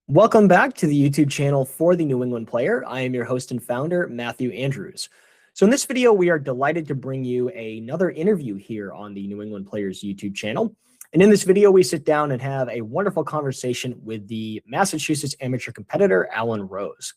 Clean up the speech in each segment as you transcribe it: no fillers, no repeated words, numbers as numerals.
Welcome back to the YouTube channel for the New England Player. I am your host and founder, Matthew Andrews. So in this video, we are delighted to bring you another interview here on the New England Players YouTube channel. And in this video, we sit down and have a wonderful conversation with the Massachusetts amateur competitor, Alan Rose.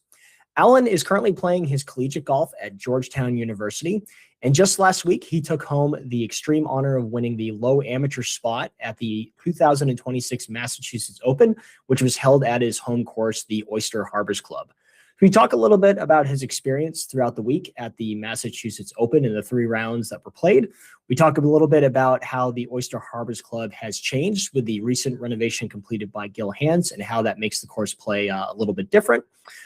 Alan is currently playing his collegiate golf at Georgetown University. And just last week, he took home the extreme honor of winning the low amateur spot at the 2026 Massachusetts Open, which was held at his home course, the Oyster Harbors Club. We talk a little bit about his experience throughout the week at the Massachusetts Open and the 3 rounds that were played. We talk a little bit about how the Oyster Harbors Club has changed with the recent renovation completed by Gil Hanse and how that makes the course play a little bit different.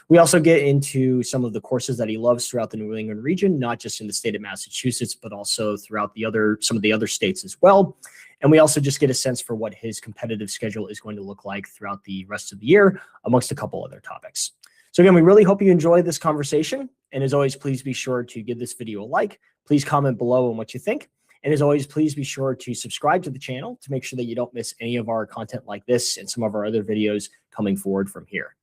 We also get into some of the courses that he loves throughout the New England region, not just in the state of Massachusetts, but also throughout some of the other states as well. And we also just get a sense for what his competitive schedule is going to look like throughout the rest of the year, amongst a couple other topics. So again, we really hope you enjoy this conversation. And as always, please be sure to give this video a like. Please comment below on what you think. And as always, please be sure to subscribe to the channel to make sure that you don't miss any of our content like this and some of our other videos coming forward from here.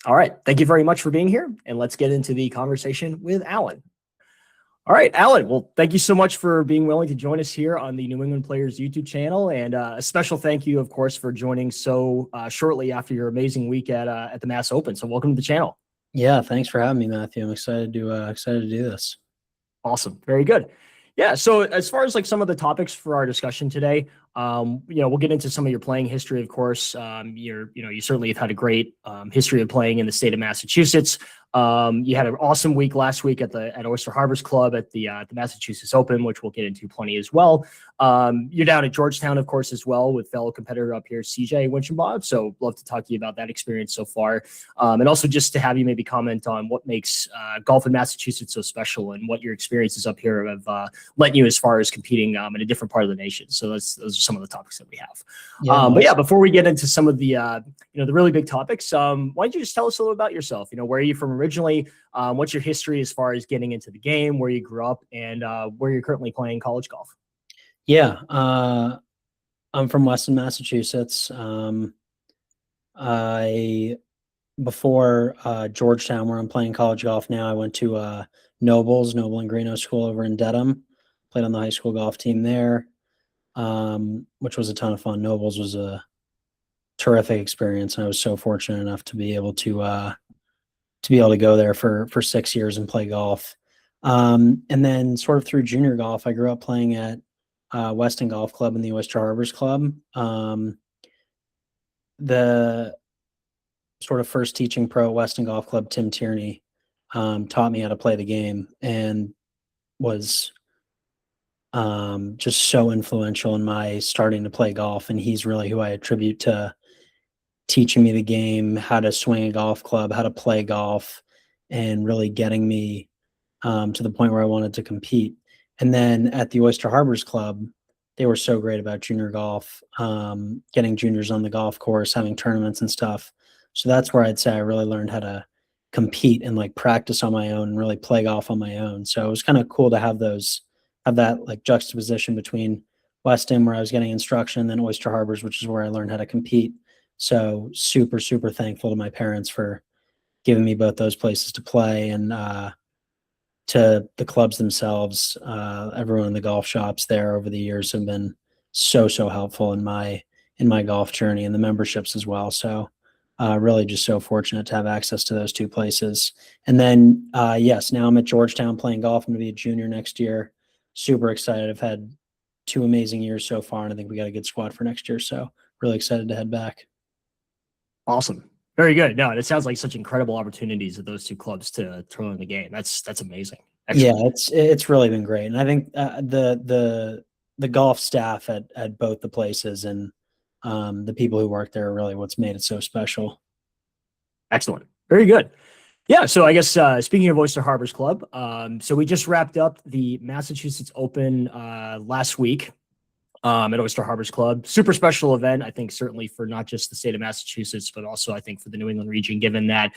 All right. Thank you very much for being here. And let's get into the conversation with Alan. All right, Alan. Well, thank you so much for being willing to join us here on the New England Players YouTube channel. And a special thank you, of course, for joining so shortly after your amazing week at the Mass Open. So welcome to the channel. Yeah, thanks for having me, Matthew. I'm excited to do this. Awesome. Very good. Yeah. So as far as like some of the topics for our discussion today, we'll get into some of your playing history, of course. You certainly have had a great history of playing in the state of Massachusetts. You had an awesome week last week at Oyster Harbors Club at the Massachusetts Open, which we'll get into plenty as well. You're down at Georgetown, of course, as well with fellow competitor up here, CJ Winchenbaugh. So love to talk to you about that experience so far. And also just to have you maybe comment on what makes golf in Massachusetts so special and what your experiences up here have led you as far as competing in a different part of the nation. So those are some of the topics that we have. But yeah, before we get into some of the the really big topics, why don't you just tell us a little about yourself? Where are you from originally? What's your history as far as getting into the game, where you grew up, and where you're currently playing college golf? Yeah, I'm from Weston, Massachusetts. Before Georgetown, where I'm playing college golf now, I went to Noble and Greeno School over in Dedham. Played on the high school golf team there, which was a ton of fun. Nobles was a terrific experience, and I was so fortunate enough to be able to go there for 6 years and play golf. And then sort of through junior golf, I grew up playing at Weston Golf Club and the Oyster Harbors Club. The sort of first teaching pro at Weston Golf Club, Tim Tierney, taught me how to play the game and was just so influential in my starting to play golf. And he's really who I attribute to teaching me the game, how to swing a golf club, how to play golf, and really getting me to the point where I wanted to compete. And then at the Oyster Harbors Club, they were so great about junior golf, getting juniors on the golf course, having tournaments and stuff. So that's where I'd say I really learned how to compete and like practice on my own and really play golf on my own. So it was kind of cool to have that like juxtaposition between Weston, where I was getting instruction, and then Oyster Harbors, which is where I learned how to compete. So super, super thankful to my parents for giving me both those places to play, and to the clubs themselves. Everyone in the golf shops there over the years have been so helpful in my golf journey, and the memberships as well. So really just so fortunate to have access to those 2 places. And then yes, now I'm at Georgetown playing golf. I'm going to be a junior next year. Super excited. I've had 2 amazing years so far, and I think we got a good squad for next year. So really excited to head back. Awesome. Very good. No, and it sounds like such incredible opportunities at those 2 clubs to throw in the game. That's amazing. Excellent. Yeah, it's really been great. And I think the golf staff at both the places and the people who work there are really what's made it so special. Excellent. Very good. Yeah. So I guess speaking of Oyster Harbors Club, so we just wrapped up the Massachusetts Open last week. At Oyster Harbors Club. Super special event, I think, certainly for not just the state of Massachusetts, but also I think for the New England region, given that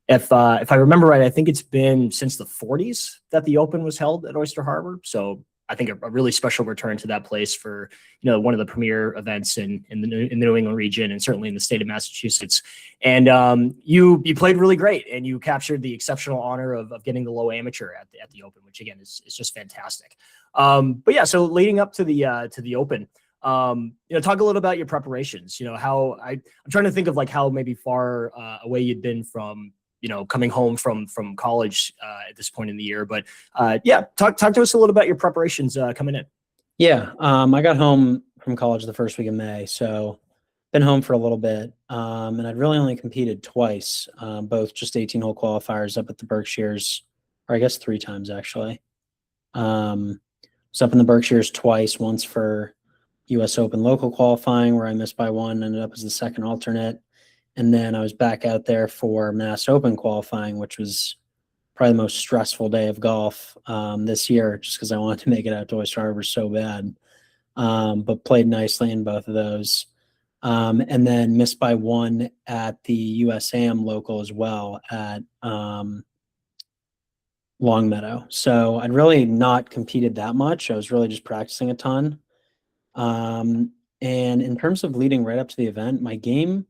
if I remember right, I think it's been since the 40s that the Open was held at Oyster Harbor. So I think a really special return to that place for, one of the premier events in the New England region, and certainly in the state of Massachusetts. And you played really great, and you captured the exceptional honor of getting the low amateur at the Open, which again is just fantastic. But yeah, so leading up to the Open, talk a little about your preparations. How I'm trying to think of like how maybe far away you'd been from, coming home from college at this point in the year. But yeah, talk to us a little about your preparations coming in. Yeah, I got home from college the first week of May, so been home for a little bit, and I'd really only competed twice, both just 18-hole qualifiers up at the Berkshires, or I guess 3 times actually. Was up in the Berkshires twice, once for U.S. Open local qualifying where I missed by 1, ended up as the second alternate. And then I was back out there for Mass Open qualifying, which was probably the most stressful day of golf this year, just because I wanted to make it out to Oyster Harbors so bad. But played nicely in both of those. And then missed by 1 at the USAM local as well at Longmeadow. So I'd really not competed that much. I was really just practicing a ton. And in terms of leading right up to the event, my game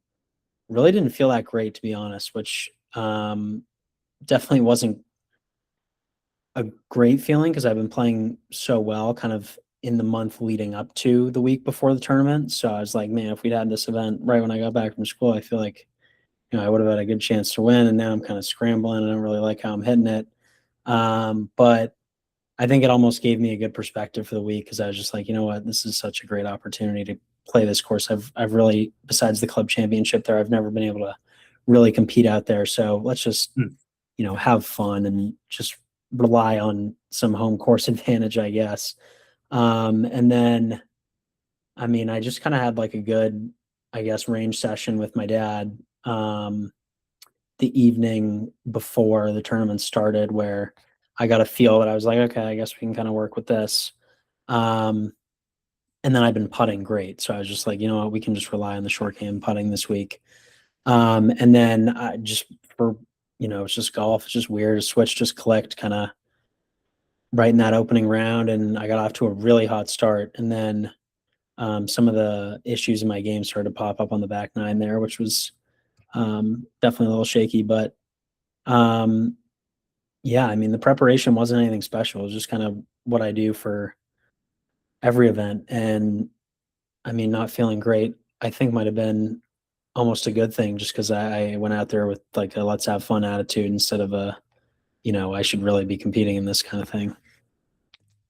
really didn't feel that great, to be honest, which definitely wasn't a great feeling because I've been playing so well kind of in the month leading up to the week before the tournament. So I was like, man, if we'd had this event right when I got back from school, I feel like, I would have had a good chance to win. And now I'm kind of scrambling. I don't really like how I'm hitting it. But I think it almost gave me a good perspective for the week because I was just like, you know what, this is such a great opportunity to play this course. I've really, besides the club championship there, I've never been able to really compete out there. So let's just, have fun and just rely on some home course advantage, I guess. And then, I just kind of had like a good, I guess, range session with my dad the evening before the tournament started where I got a feel that I was like, okay, I guess we can kind of work with this. And then I've been putting great. So I was just like, you know what, we can just rely on the short game putting this week. And then I just for, it's just golf. It's just weird. A switch just clicked kind of right in that opening round. And I got off to a really hot start. And then some of the issues in my game started to pop up on the back nine there, which was definitely a little shaky. But yeah, the preparation wasn't anything special. It was just kind of what I do for every event. And not feeling great, I think might have been almost a good thing just because I went out there with like a let's have fun attitude instead of a, I should really be competing in this kind of thing.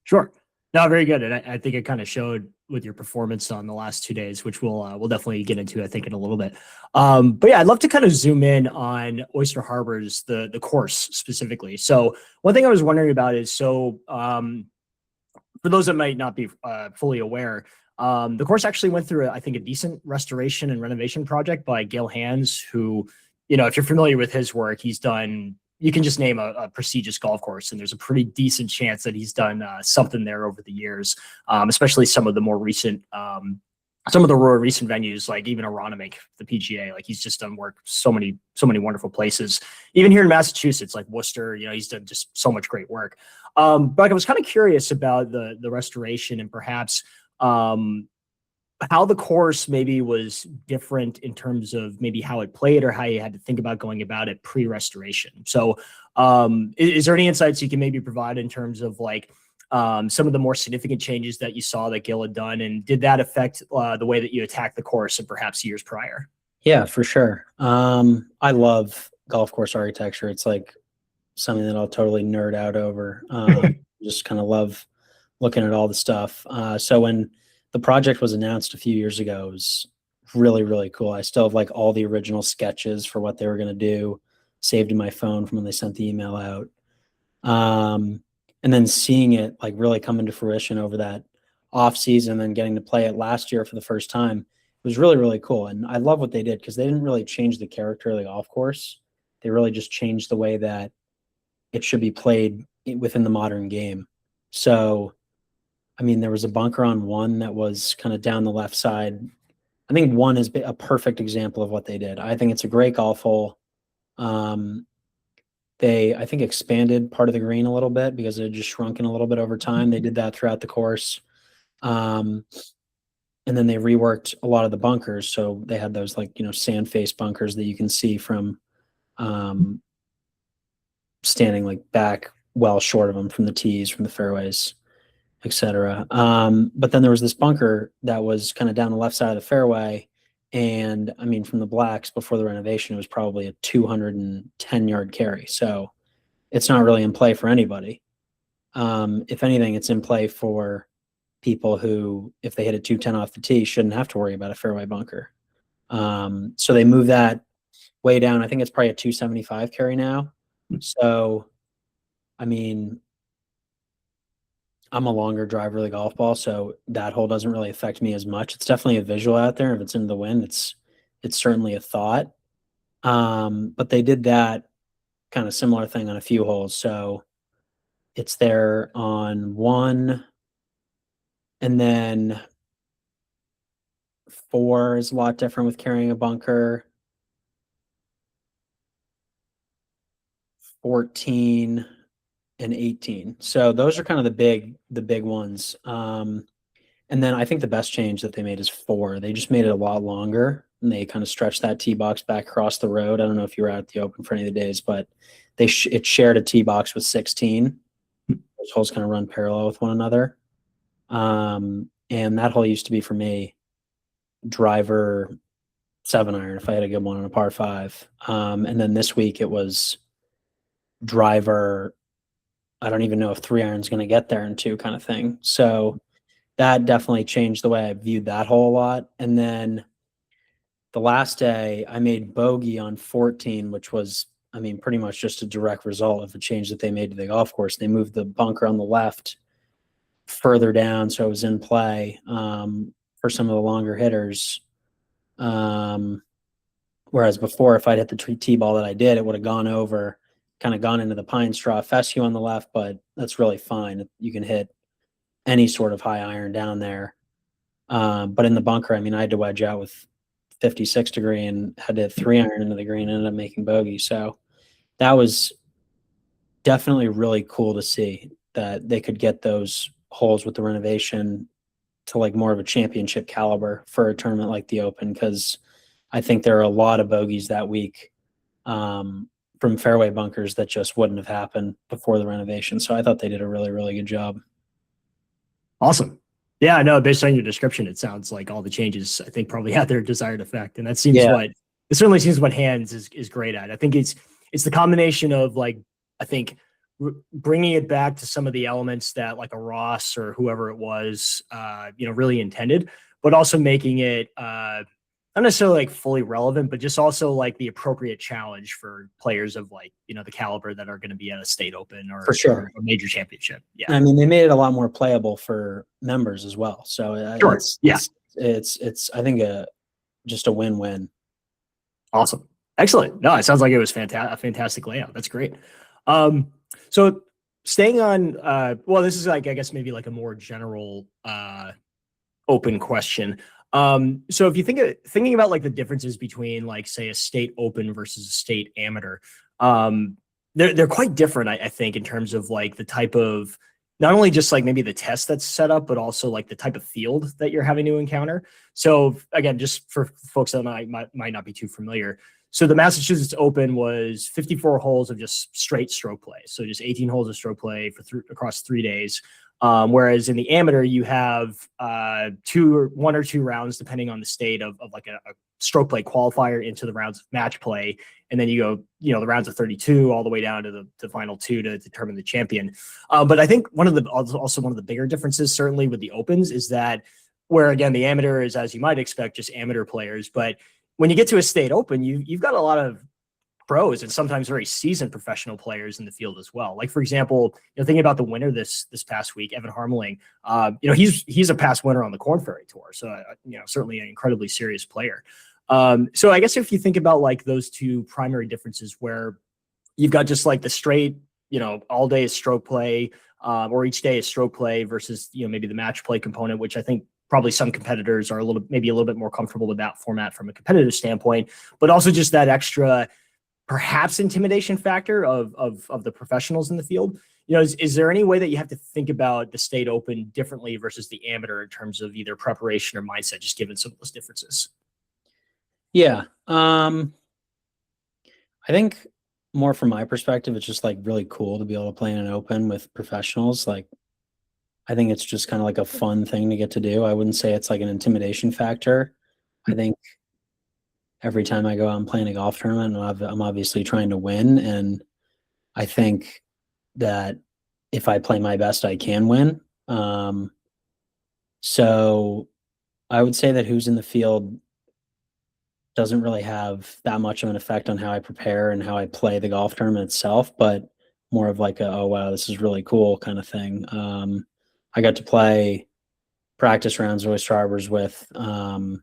Sure. No, very good. And I think it kind of showed with your performance on the last 2 days, which we'll definitely get into, I think, in a little bit. But yeah, I'd love to kind of zoom in on Oyster Harbors, the course specifically. So one thing I was wondering about is, so for those that might not be fully aware, the course actually went through, I think, a decent restoration and renovation project by Gail Hands, who, if you're familiar with his work, he's done, you can just name a prestigious golf course, and there's a pretty decent chance that he's done something there over the years, especially some of the more recent, venues, like even Aronimink, the PGA. Like he's just done work so many wonderful places. Even here in Massachusetts, like Worcester, he's done just so much great work. But I was kind of curious about the restoration and perhaps how the course maybe was different in terms of maybe how it played or how you had to think about going about it pre-restoration. So is there any insights you can maybe provide in terms of like some of the more significant changes that you saw that Gil had done, and did that affect the way that you attacked the course and perhaps years prior? Yeah, for sure. I love golf course architecture. It's like something that I'll totally nerd out over. Just kind of love looking at all the stuff. So when the project was announced a few years ago, it was really, really cool. I still have like all the original sketches for what they were going to do saved in my phone from when they sent the email out. And then seeing it like really come into fruition over that off season and then getting to play it last year for the first time, it was really, really cool. And I love what they did because they didn't really change the character of the golf course. They really just changed the way that it should be played within the modern game. So, there was a bunker on 1 that was kind of down the left side. I think 1 is a perfect example of what they did. I think it's a great golf hole. They, I think, expanded part of the green a little bit because it had just shrunken a little bit over time. They did that throughout the course. And then they reworked a lot of the bunkers. So they had those like, sand face bunkers that you can see from standing like back well short of them from the tees, from the fairways, etc. But then there was this bunker that was kind of down the left side of the fairway. And I mean, from the blacks before the renovation, it was probably a 210-yard carry. So it's not really in play for anybody. If anything, it's in play for people who, if they hit a 210 off the tee, shouldn't have to worry about a fairway bunker. So they moved that way down. I think it's probably a 275 carry now. So, I mean, I'm a longer driver of the golf ball, so that hole doesn't really affect me as much. It's definitely a visual out there. If it's into the wind, it's certainly a thought. But they did that kind of similar thing on a few holes. So it's there on 1, and then 4 is a lot different with carrying a bunker. 14 and 18. So those are kind of the big ones. And then I think the best change that they made is 4. They just made it a lot longer, and they kind of stretched that tee box back across the road. I don't know if you were out at the Open for any of the days, but it shared a tee box with 16. Those holes kind of run parallel with one another. And that hole used to be for me driver 7-iron if I had a good one on a par 5. And then this week it was driver, I don't even know if 3-iron's going to get there in 2 kind of thing. So that definitely changed the way I viewed that hole a lot. And then the last day I made bogey on 14, which was, I mean, pretty much just a direct result of the change that they made to the golf course. They moved the bunker on the left further down, so it was in play for some of the longer hitters. Whereas before, if I'd hit the tee ball that I did, it would have gone over, kind of gone into the pine straw fescue on the left, but that's really fine. You can hit any sort of high iron down there. But in the bunker, I mean, I had to wedge out with 56 degree and had to hit 3-iron into the green and ended up making bogey. So that was definitely really cool to see that they could get those holes with the renovation to like more of a championship caliber for a tournament like the Open, because I think there are a lot of bogeys that week from fairway bunkers that just wouldn't have happened before the renovation. So I thought they did a really, really good job. Awesome. Yeah, no, based on your description, it sounds like all the changes, I think, probably had their desired effect. And that seems it certainly seems what Hands is great at. I think it's the combination of like, I think bringing it back to some of the elements that like a Ross or whoever it was, really intended, but also making it not necessarily like fully relevant, but just also like the appropriate challenge for players of like, the caliber that are going to be at a state Open or, for sure, or a major championship. Yeah. I mean, they made it a lot more playable for members as well. So it's I think just a win-win. Awesome. Excellent. No, it sounds like it was a fantastic layout. That's great. So staying on, this is like, I guess maybe like a more general Open question. So if you thinking about like the differences between like, say, a state Open versus a state amateur, they're quite different, I think, in terms of like the type of, not only just like maybe the test that's set up, but also like the type of field that you're having to encounter. So again, just for folks that might not be too familiar. So the Massachusetts Open was 54 holes of just straight stroke play. So just 18 holes of stroke play across 3 days. Whereas in the amateur, you have 1 or 2 rounds, depending on the state of like a stroke play qualifier into the rounds of match play. And then you go, the rounds of 32 all the way down to the final 2 to determine the champion. But I think one of the bigger differences, certainly with the Opens, is that where, again, the amateur is, as you might expect, just amateur players. But when you get to a state Open, you've got a lot of pros and sometimes very seasoned professional players in the field as well. Like, for example, thinking about the winner this past week, Evan Harmeling, he's a past winner on the Corn Ferry Tour. So, certainly an incredibly serious player. So I guess if you think about like those 2 primary differences where you've got just like the straight, all day is stroke play, or each day is stroke play versus, maybe the match play component, which I think probably some competitors are maybe a little bit more comfortable with that format from a competitive standpoint, but also just that extra perhaps intimidation factor of the professionals in the field. Is there any way that you have to think about the state open differently versus the amateur in terms of either preparation or mindset, just given some of those differences? Yeah. I think more from my perspective, it's just like really cool to be able to play in an open with professionals. Like, I think it's just kind of like a fun thing to get to do. I wouldn't say it's like an intimidation factor. I think every time I go out and play in a golf tournament, I'm obviously trying to win. And I think that if I play my best, I can win. So I would say that who's in the field doesn't really have that much of an effect on how I prepare and how I play the golf tournament itself, but more of like a, oh, wow, this is really cool kind of thing. I got to play practice rounds at Oyster Harbors with Owen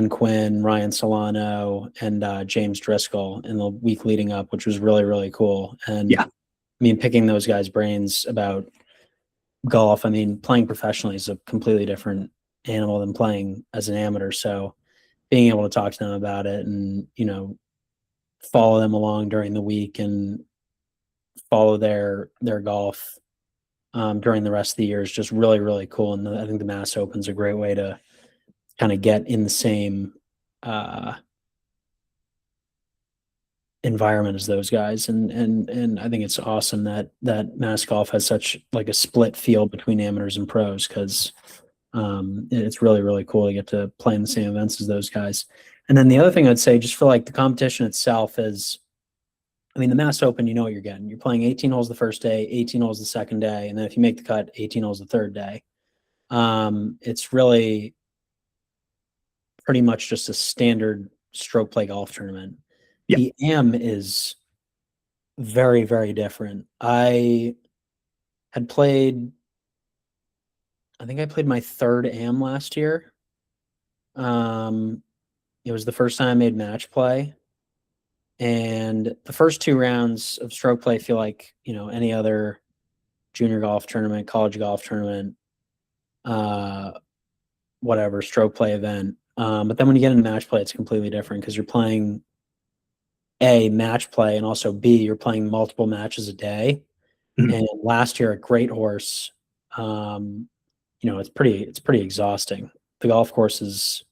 Quinn, Ryan Solano, and James Driscoll in the week leading up, which was really, really cool. And Yeah. I mean, picking those guys' brains about golf, I mean, playing professionally is a completely different animal than playing as an amateur. So being able to talk to them about it and, follow them along during the week and follow their golf during the rest of the year is just really, really cool. And I think the Mass Open's a great way to kind of get in the same environment as those guys. And I think it's awesome that Mass Golf has such like a split field between amateurs and pros, because it's really, really cool to get to play in the same events as those guys. And then the other thing I'd say, just for like the competition itself, is, I mean, the Mass Open, you know what you're getting. You're playing 18 holes the first day, 18 holes the second day, and then if you make the cut, 18 holes the third day. It's really pretty much just a standard stroke play golf tournament. Yeah. The AM is very, very different. I think I played my third AM last year. It was the first time I made match play. And the first two rounds of stroke play feel like, any other junior golf tournament, college golf tournament, whatever, stroke play event. But then when you get into match play, it's completely different, because you're playing A, match play, and also B, you're playing multiple matches a day. Mhm. And last year at Great Horse, it's pretty exhausting. The golf courses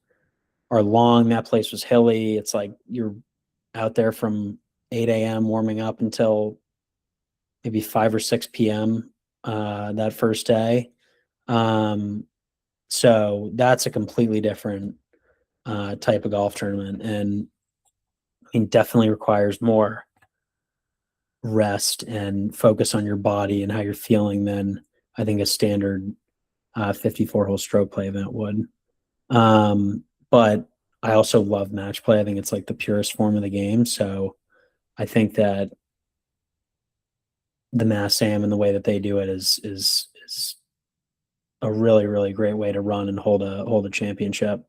are long. That place was hilly. It's like you're out there from 8 a.m. warming up until maybe 5 or 6 p.m. That first day. So that's a completely different type of golf tournament, and definitely requires more rest and focus on your body and how you're feeling than I think a standard 54-hole stroke play event would. But I also love match play. I think it's like the purest form of the game. So I think that the Mass Am and the way that they do it is a really, really great way to run and hold a championship.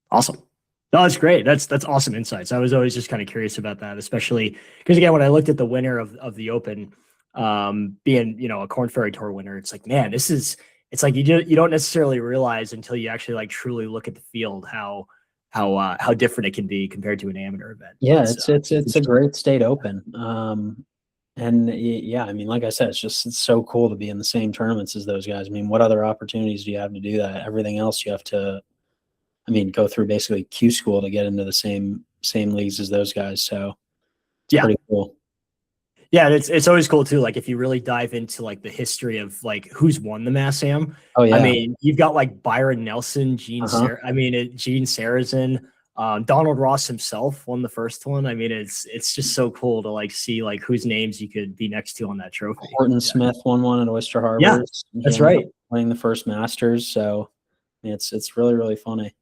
Awesome. No, that's great. That's awesome insights. I was always just kind of curious about that, especially because, again, when I looked at the winner of the Open, being, a Korn Ferry Tour winner, it's like, man, it's like you don't necessarily realize until you actually like truly look at the field how different it can be compared to an amateur event. Yeah, it's a great state open. And yeah, I mean, like I said, it's so cool to be in the same tournaments as those guys. I mean, what other opportunities do you have to do that? Everything else you have to, go through basically Q school to get into the same leagues as those guys. So it's pretty cool. Yeah, it's always cool too. Like if you really dive into like the history of like who's won the Mass Am. Oh yeah. I mean, you've got like Byron Nelson, Gene Sarazen, Donald Ross himself won the first one. I mean, it's just so cool to like see like whose names you could be next to on that trophy. Horton Smith won one at Oyster Harbors. Yeah, that's right. Playing the first Masters. So it's really, really funny.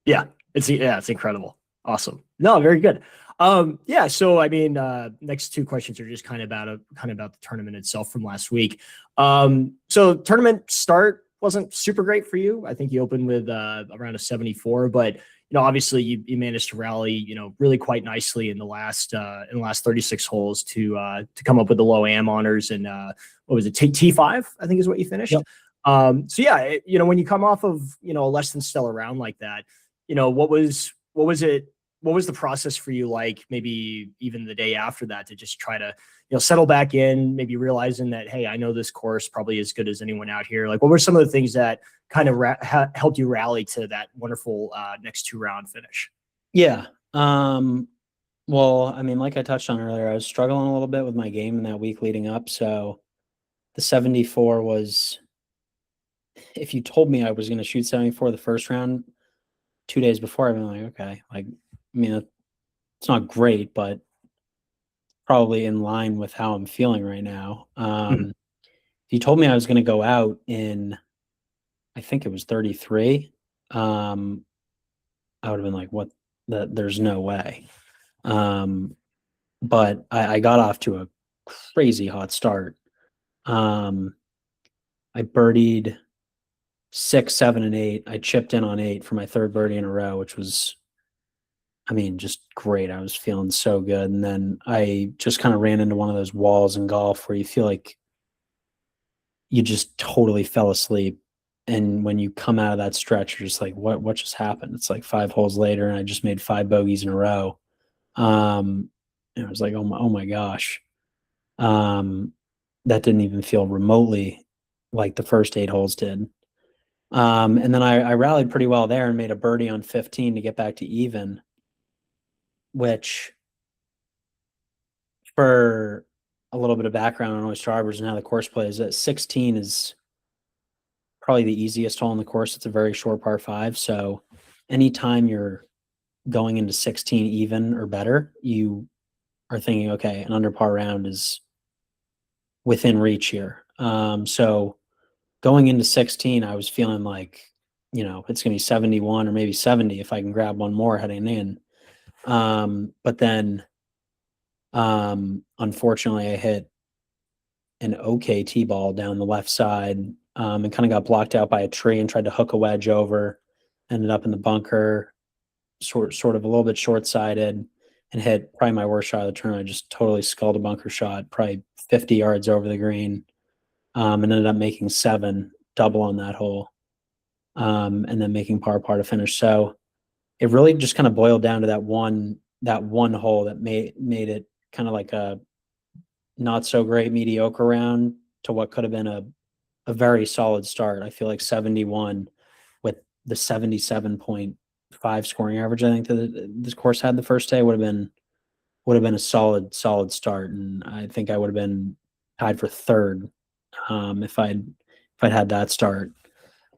Yeah, it's incredible. Awesome. No, very good. So I mean, next two questions are just kind of about the tournament itself from last week. So tournament start wasn't super great for you. I think you opened with around a 74, but obviously you managed to rally, really quite nicely in the last 36 holes to come up with the low AM honors, and what was it, T5, I think is what you finished. Yep. So yeah, when you come off of a less than stellar round like that, what was it what was the process for you like, maybe even the day after that, to just try to, settle back in, maybe realizing that, hey, I know this course probably as good as anyone out here. Like, what were some of the things that kind of helped you rally to that wonderful next 2-round finish? Yeah. Well, I mean, like I touched on earlier, I was struggling a little bit with my game in that week leading up. So the 74 was, if you told me I was going to shoot 74 the first round 2 days before, I'd been like, okay, like, I mean, it's not great, but probably in line with how I'm feeling right now. Mhm. If you told me I was going to go out in, I think it was 33, I would have been like, what? There's no way. But I got off to a crazy hot start. I birdied 6, 7, and 8. I chipped in on 8 for my third birdie in a row, which was, I mean, just great. I was feeling so good. And then I just kind of ran into one of those walls in golf where you feel like you just totally fell asleep. And when you come out of that stretch, you're just like, what just happened? It's like 5 holes later, and I just made 5 bogeys in a row. And I was like, oh my gosh. That didn't even feel remotely like the first 8 holes did. And then I rallied pretty well there and made a birdie on 15 to get back to even, which, for a little bit of background on Oyster Harbors and how the course plays, at 16 is probably the easiest hole in the course. It's a very short par 5. So anytime you're going into 16 even or better, you are thinking, okay, an under par round is within reach here. So going into 16, I was feeling like, it's going to be 71 or maybe 70 if I can grab one more heading in. But then, unfortunately, I hit an okay tee ball down the left side, and kind of got blocked out by a tree and tried to hook a wedge over. Ended up in the bunker, sort of a little bit short-sided, and hit probably my worst shot of the tournament. I just totally sculled a bunker shot, probably 50 yards over the green, and ended up making 7, double on that hole, and then making par to finish. So it really just kind of boiled down to that one hole that made it kind of like a not so great mediocre round to what could have been a very solid start. I feel like 71 with the 77.5 scoring average I think that this course had the first day would have been a solid start, and I think I would have been tied for third, if I'd had that start.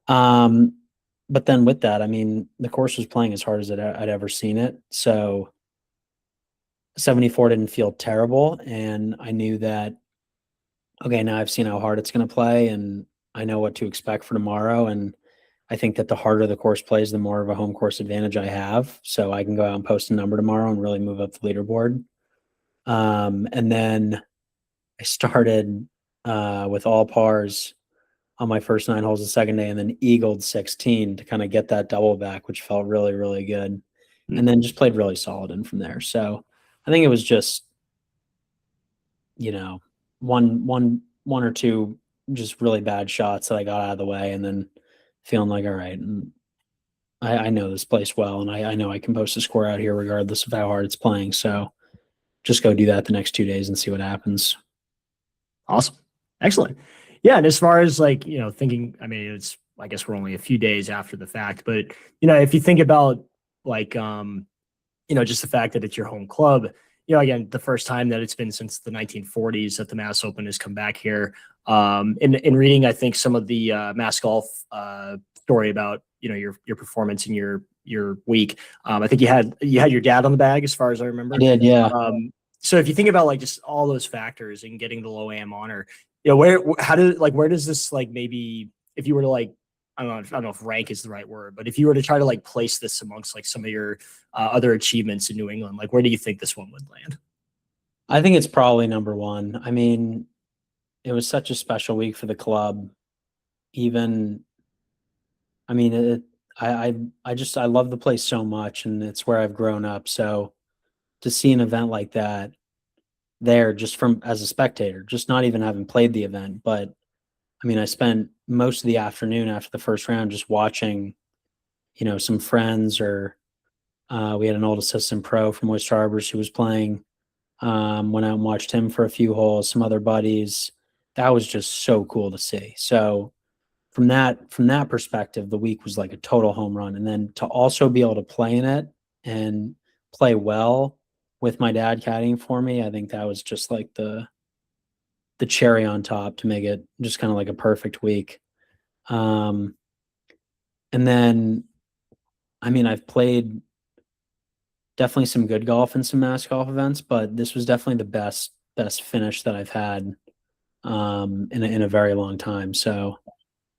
But then with that, I mean, the course was playing as hard as I'd ever seen it. So 74 didn't feel terrible, and I knew that, okay, now I've seen how hard it's going to play, and I know what to expect for tomorrow. And I think that the harder the course plays, the more of a home course advantage I have. So I can go out and post a number tomorrow and really move up the leaderboard. And then I started with all pars on my first 9 holes the second day, and then eagled 16 to kind of get that double back, which felt really, really good. And then just played really solid in from there. So I think it was just, one or two just really bad shots that I got out of the way, and then feeling like, all right, and I know this place well, and I know I can post a score out here regardless of how hard it's playing. So just go do that the next 2 days and see what happens. Awesome. Excellent. Yeah. And as far as like, thinking, I mean, I guess we're only a few days after the fact, but, if you think about like, just the fact that it's your home club, again, the first time that it's been since the 1940s that the Mass Open has come back here. In reading, I think some of the Mass Golf story about, your performance in your week. I think you had your dad on the bag, as far as I remember. I did, yeah. So if you think about like just all those factors and getting the low AM honor, where does this, like, maybe if you were to, like, I don't know if rank is the right word, but if you were to try to like place this amongst like some of your other achievements in New England, like where do you think this one would land? I think it's probably number 1. I mean, it was such a special week for the club. Even, I mean, I love the place so much, and it's where I've grown up. So to see an event like that there, just from as a spectator, just not even having played the event, but I mean, I spent most of the afternoon after the first round just watching, some friends or We had an old assistant pro from Oyster Harbors who was playing. Went out and watched him for a few holes, some other buddies. That was just so cool to see. So from that perspective, the week was like a total home run. And then to also be able to play in it and play well with my dad caddying for me, I think that was just like the cherry on top to make it just kind of like a perfect week. And then, I mean, I've played definitely some good golf and some mass golf events, but this was definitely the best finish that I've had in a very long time. So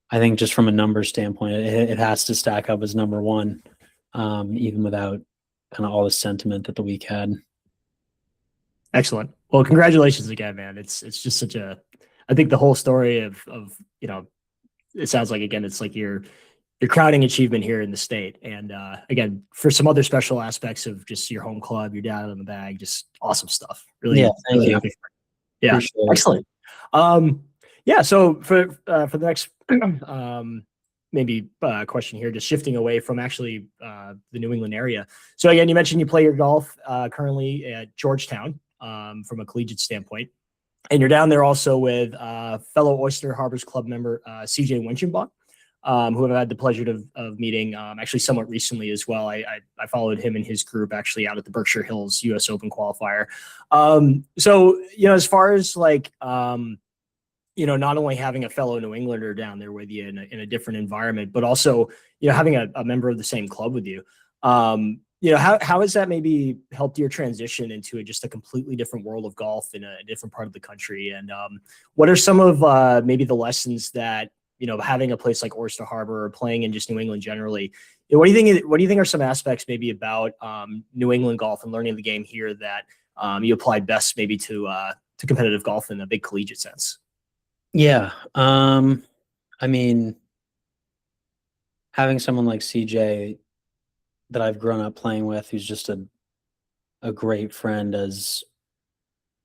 I think just from a numbers standpoint, it has to stack up as number one, even without kind of all the sentiment that the week had. Excellent. Well, congratulations again, man. It's just such a, I think the whole story of it sounds like, again, it's like your crowning achievement here in the state. And again, for some other special aspects of just your home club, your dad on the bag, just awesome stuff. Really, Yeah, thank really you. happy. Yeah, Appreciate it. excellent. Yeah, so for the next maybe question here, just shifting away from actually the New England area. So again, you mentioned you play your golf currently at Georgetown from a collegiate standpoint. And you're down there also with fellow Oyster Harbors Club member CJ Winchenbach, who I've had the pleasure of meeting actually somewhat recently as well. I followed him and his group actually out at the Berkshire Hills U.S. Open qualifier. So, as far as like, not only having a fellow New Englander down there with you in a different environment, but also, having a member of the same club with you. How has that maybe helped your transition into just a completely different world of golf in a different part of the country? And what are some of maybe the lessons that, having a place like Oyster Harbor or playing in just New England generally, what do you think are some aspects maybe about New England golf and learning the game here that you applied best maybe to competitive golf in a big collegiate sense? Yeah. I mean, having someone like CJ that I've grown up playing with, who's just a great friend as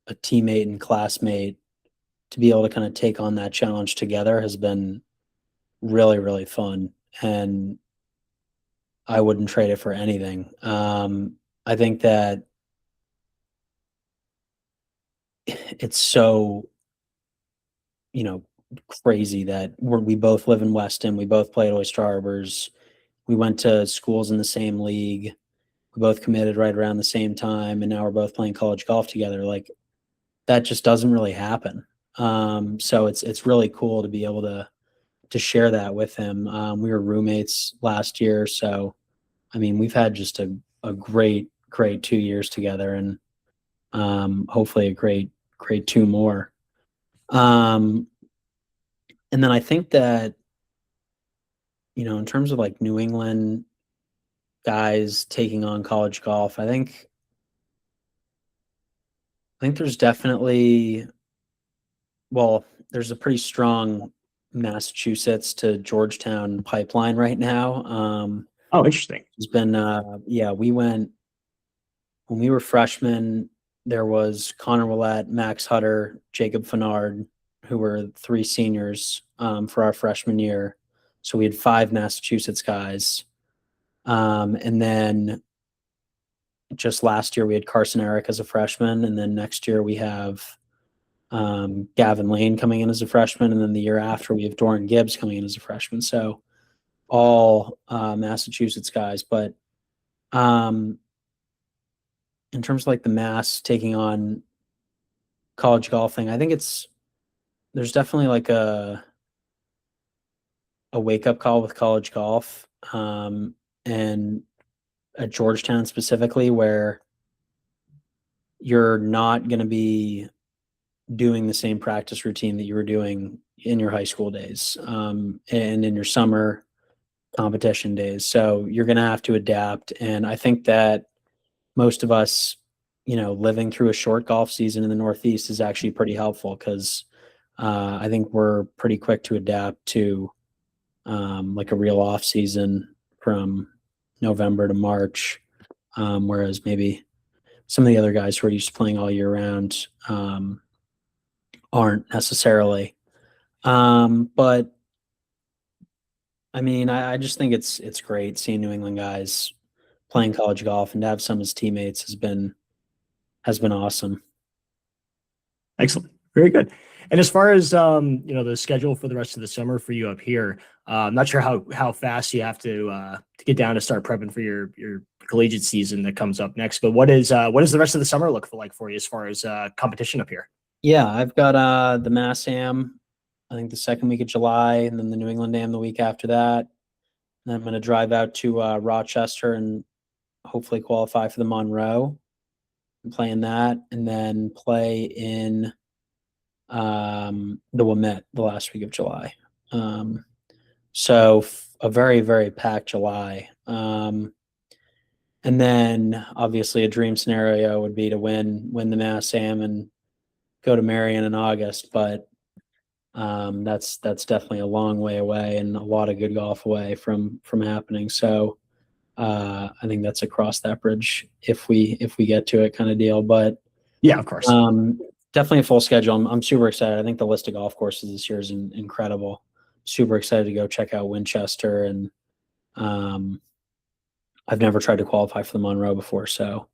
a teammate and classmate, to be able to kind of take on that challenge together has been really, really fun. And I wouldn't trade it for anything. I think that it's so, crazy that we both live in Weston. We both play at Oyster Harbors. We went to schools in the same league. We both committed right around the same time, and now we're both playing college golf together. Like, that just doesn't really happen. So it's really cool to be able to share that with him. We were roommates last year, so I mean, we've had just a great 2 years together, and hopefully a great two more. And then I think that, in terms of like New England guys taking on college golf, I think there's definitely, well, there's a pretty strong Massachusetts to Georgetown pipeline right now. Oh, interesting. It's been, yeah, we went when we were freshmen. There was Connor Willett, Max Hutter, Jacob Fenard, who were three seniors for our freshman year. So we had five Massachusetts guys. And then just last year we had Carson Eric as a freshman. And then next year we have Gavin Lane coming in as a freshman. And then the year after we have Doran Gibbs coming in as a freshman. So all Massachusetts guys. But in terms of like the Mass taking on college golfing, I think there's definitely like a wake up call with college golf, and at Georgetown specifically, where you're not going to be doing the same practice routine that you were doing in your high school days, and in your summer competition days. So you're going to have to adapt. And I think that most of us, living through a short golf season in the Northeast is actually pretty helpful, because I think we're pretty quick to adapt to like a real off season from November to March, whereas maybe some of the other guys who are used to playing all year round aren't necessarily. But I mean, I just think it's great seeing New England guys playing college golf, and to have some of his teammates has been awesome. Excellent. Very good. And as far as the schedule for the rest of the summer for you up here, I'm not sure how fast you have to get down to start prepping for your collegiate season that comes up next. But what does the rest of the summer look like for you as far as competition up here? Yeah, I've got the Mass Am, I think the second week of July, and then the New England Am the week after that. And I'm going to drive out to Rochester and hopefully qualify for the Monroe and play in that, and then play in the Wilmette the last week of July. So a very, very packed July. And then obviously a dream scenario would be to win the Mass Am and go to Marion in August, but that's definitely a long way away and a lot of good golf away from happening. So I think that's across that bridge if we get to it, kind of deal. But yeah, of course. Definitely a full schedule. I'm super excited. I think the list of golf courses this year is incredible. Super excited to go check out Winchester, and I've never tried to qualify for the Monroe before, so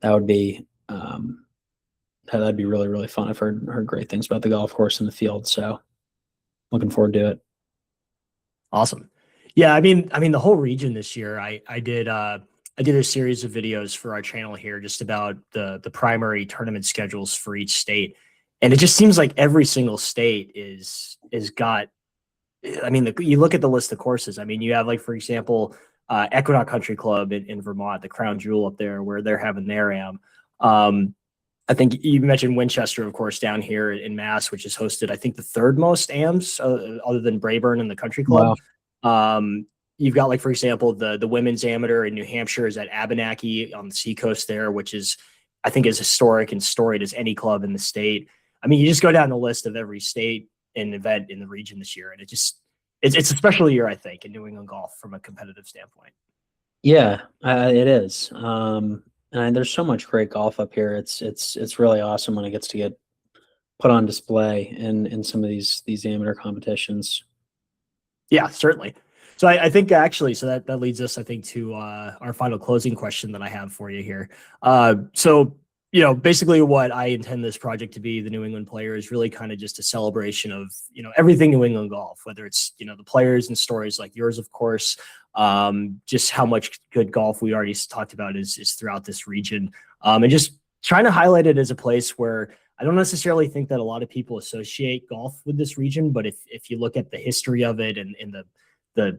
that would be that'd be really, really fun. I've heard great things about the golf course and the field, so looking forward to it. Awesome. Yeah, I mean the whole region this year, I did a series of videos for our channel here just about the primary tournament schedules for each state. And it just seems like every single state is got, I mean, you look at the list of courses. I mean, you have, like, for example, Equinox Country Club in Vermont, the crown jewel up there where they're having their am. I think you mentioned Winchester, of course, down here in Mass, which has hosted, I think, the third most AMs other than Brayburn and the Country Club. Wow. You've got, like, for example, the women's amateur in New Hampshire is at Abenaki on the seacoast there, which is, I think, as historic and storied as any club in the state. I mean, you just go down the list of every state and event in the region this year, and it's a special year, I think, in New England golf from a competitive standpoint. Yeah, it is. And there's so much great golf up here. It's really awesome when it gets to get put on display in some of these amateur competitions. Yeah, certainly. So I think actually, so that leads us, I think, to our final closing question that I have for you here. So, basically what I intend this project to be, the New England Player, is really kind of just a celebration of, everything New England golf, whether it's, the players and stories like yours, of course, just how much good golf we already talked about is throughout this region. And just trying to highlight it as a place where I don't necessarily think that a lot of people associate golf with this region, but if you look at the history of it and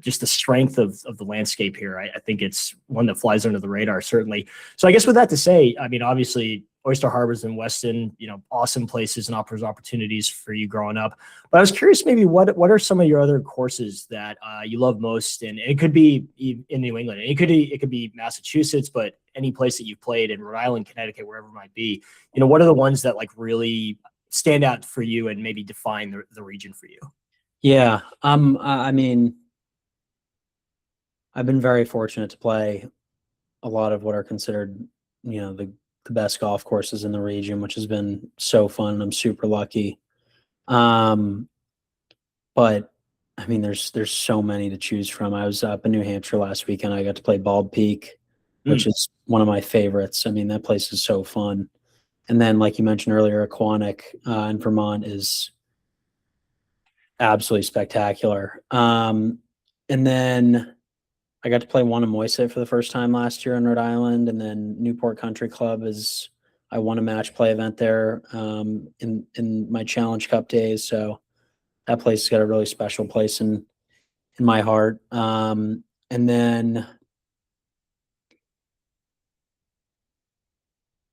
just the strength of the landscape here, I think it's one that flies under the radar, certainly. So I guess with that to say, I mean, obviously Oyster Harbors and Weston, awesome places and offers opportunities for you growing up. But I was curious, maybe what are some of your other courses that you love most? And it could be in New England, it could be Massachusetts, but any place that you've played in Rhode Island, Connecticut, wherever it might be. What are the ones that, like, really stand out for you and maybe define the region for you? Yeah, I mean, I've been very fortunate to play a lot of what are considered, the best golf courses in the region, which has been so fun. I'm super lucky. But I mean, there's so many to choose from. I was up in New Hampshire last weekend. I got to play Bald Peak, which is one of my favorites. I mean, that place is so fun. And then, like you mentioned earlier, Aquanic in Vermont is absolutely spectacular. And then I got to play Wannamoisett for the first time last year in Rhode Island, and then Newport Country Club I won a match play event there in my Challenge Cup days. So that place has got a really special place in my heart. And then,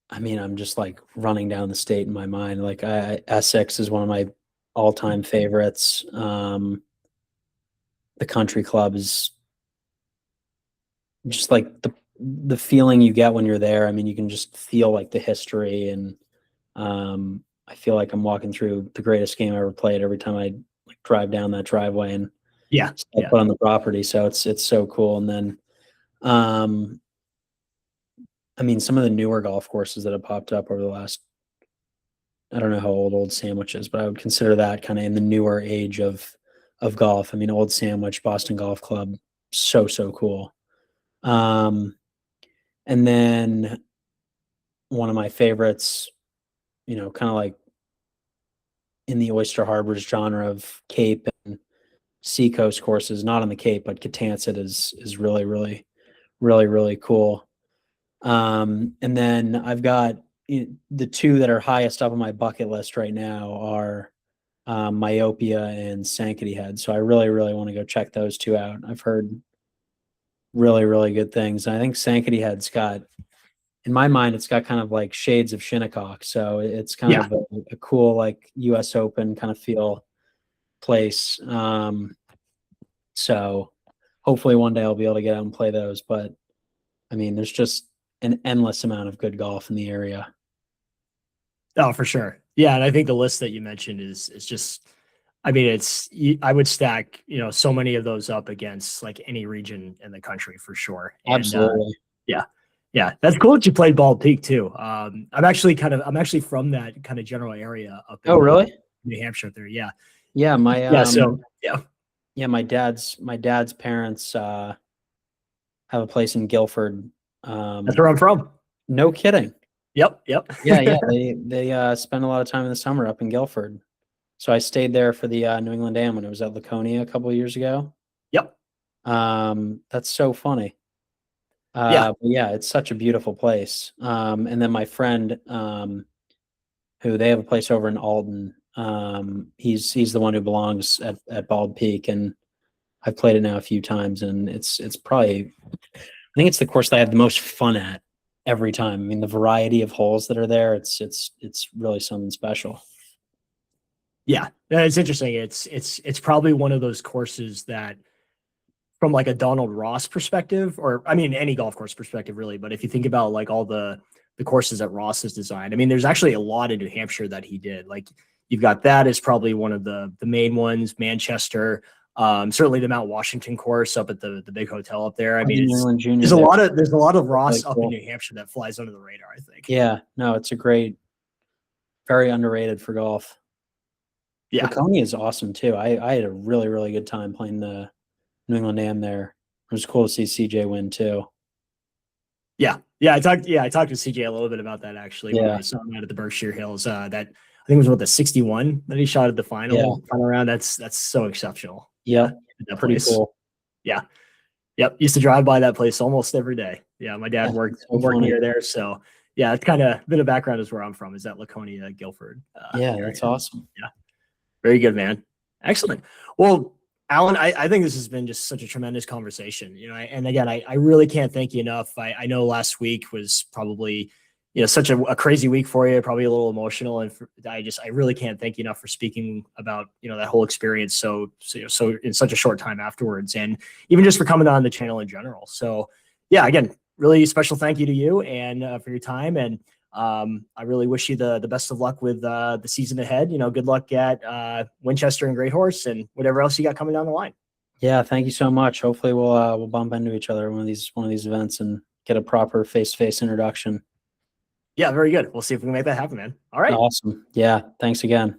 I mean, I'm just like running down the state in my mind. Like Essex is one of my all-time favorites. The Country Club is just like the feeling you get when you're there. I mean, you can just feel like the history, and I feel like I'm walking through the greatest game I ever played every time I drive down that driveway and put on the property. So it's so cool. And then, I mean, some of the newer golf courses that have popped up over the last, I don't know how old Sandwich is, but I would consider that kind of in the newer age of golf. I mean, Old Sandwich, Boston Golf Club, so cool. And then one of my favorites, you know, kind of like in the Oyster Harbors genre of Cape and Seacoast courses, not on the Cape, but Catanset is really, really, really, really cool. And then I've got the two that are highest up on my bucket list right now are Myopia and Sankaty Head. So I really, really want to go check those two out. I've heard really, really good things. And I think Sankaty Head's got, in my mind, it's got kind of like shades of Shinnecock. So it's kind Yeah. of a cool, like US Open kind of feel place. So hopefully one day I'll be able to get out and play those. But I mean, there's just an endless amount of good golf in the area. Oh, for sure. Yeah. And I think the list that you mentioned is just, I mean, I would stack, so many of those up against like any region in the country for sure. And Absolutely. yeah. Yeah. That's cool that you played Bald Peak too. I'm actually from that kind of general area up in Oh, really? New Hampshire there. Yeah. Yeah. My, Yeah. So yeah. yeah, my dad's parents have a place in Guilford. That's where I'm from. No kidding. Yep. Yep. Yeah. They spend a lot of time in the summer up in Guilford. So I stayed there for the New England Am when it was at Laconia a couple of years ago. Yep. That's so funny. Yeah. But yeah, it's such a beautiful place. And then my friend, who they have a place over in Alton. He's the one who belongs at Bald Peak, and I've played it now a few times, and it's probably, I think it's the course that I have the most fun at every time. I mean, the variety of holes that are there, it's really something special. Yeah. It's interesting. It's probably one of those courses that, from like a Donald Ross perspective, or I mean, any golf course perspective really, but if you think about like all the courses that Ross has designed, I mean, there's actually a lot in New Hampshire that he did. Like you've got that is probably one of the main ones, Manchester, certainly the Mount Washington course up at the big hotel up there. I mean, there's a lot of Ross really up cool in New Hampshire that flies under the radar, I think. Yeah, no, it's a great, very underrated for golf. Yeah. Laconia is awesome too. I had a really, really good time playing the New England Am there. It was cool to see CJ win too. Yeah. I talked to CJ a little bit about that actually when I saw him out at the Berkshire Hills. That I think it was the 61 that he shot at the final round. That's so exceptional. Yeah. Pretty cool. Yeah. Yep. Used to drive by that place almost every day. Yeah. My dad worked near there. So yeah, it's kind of a bit of background is where I'm from, is that Laconia, Guilford. Yeah, that's awesome. Yeah. Very good, man. Excellent. Well, Alan, I think this has been just such a tremendous conversation, and again, I really can't thank you enough. I know last week was probably, such a crazy week for you, probably a little emotional. And I really can't thank you enough for speaking about, that whole experience. So in such a short time afterwards, and even just for coming on the channel in general. So yeah, again, really special thank you to you and for your time. And I really wish you the best of luck with the season ahead. Good luck at Winchester and Great Horse and whatever else you got coming down the line. Yeah, thank you so much. Hopefully we'll bump into each other at one of these events and get a proper face-to-face introduction. Yeah, very good. We'll see if we can make that happen, man. All right. Awesome. Yeah, thanks again.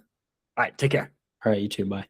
All right, take care. All right, you too. Bye.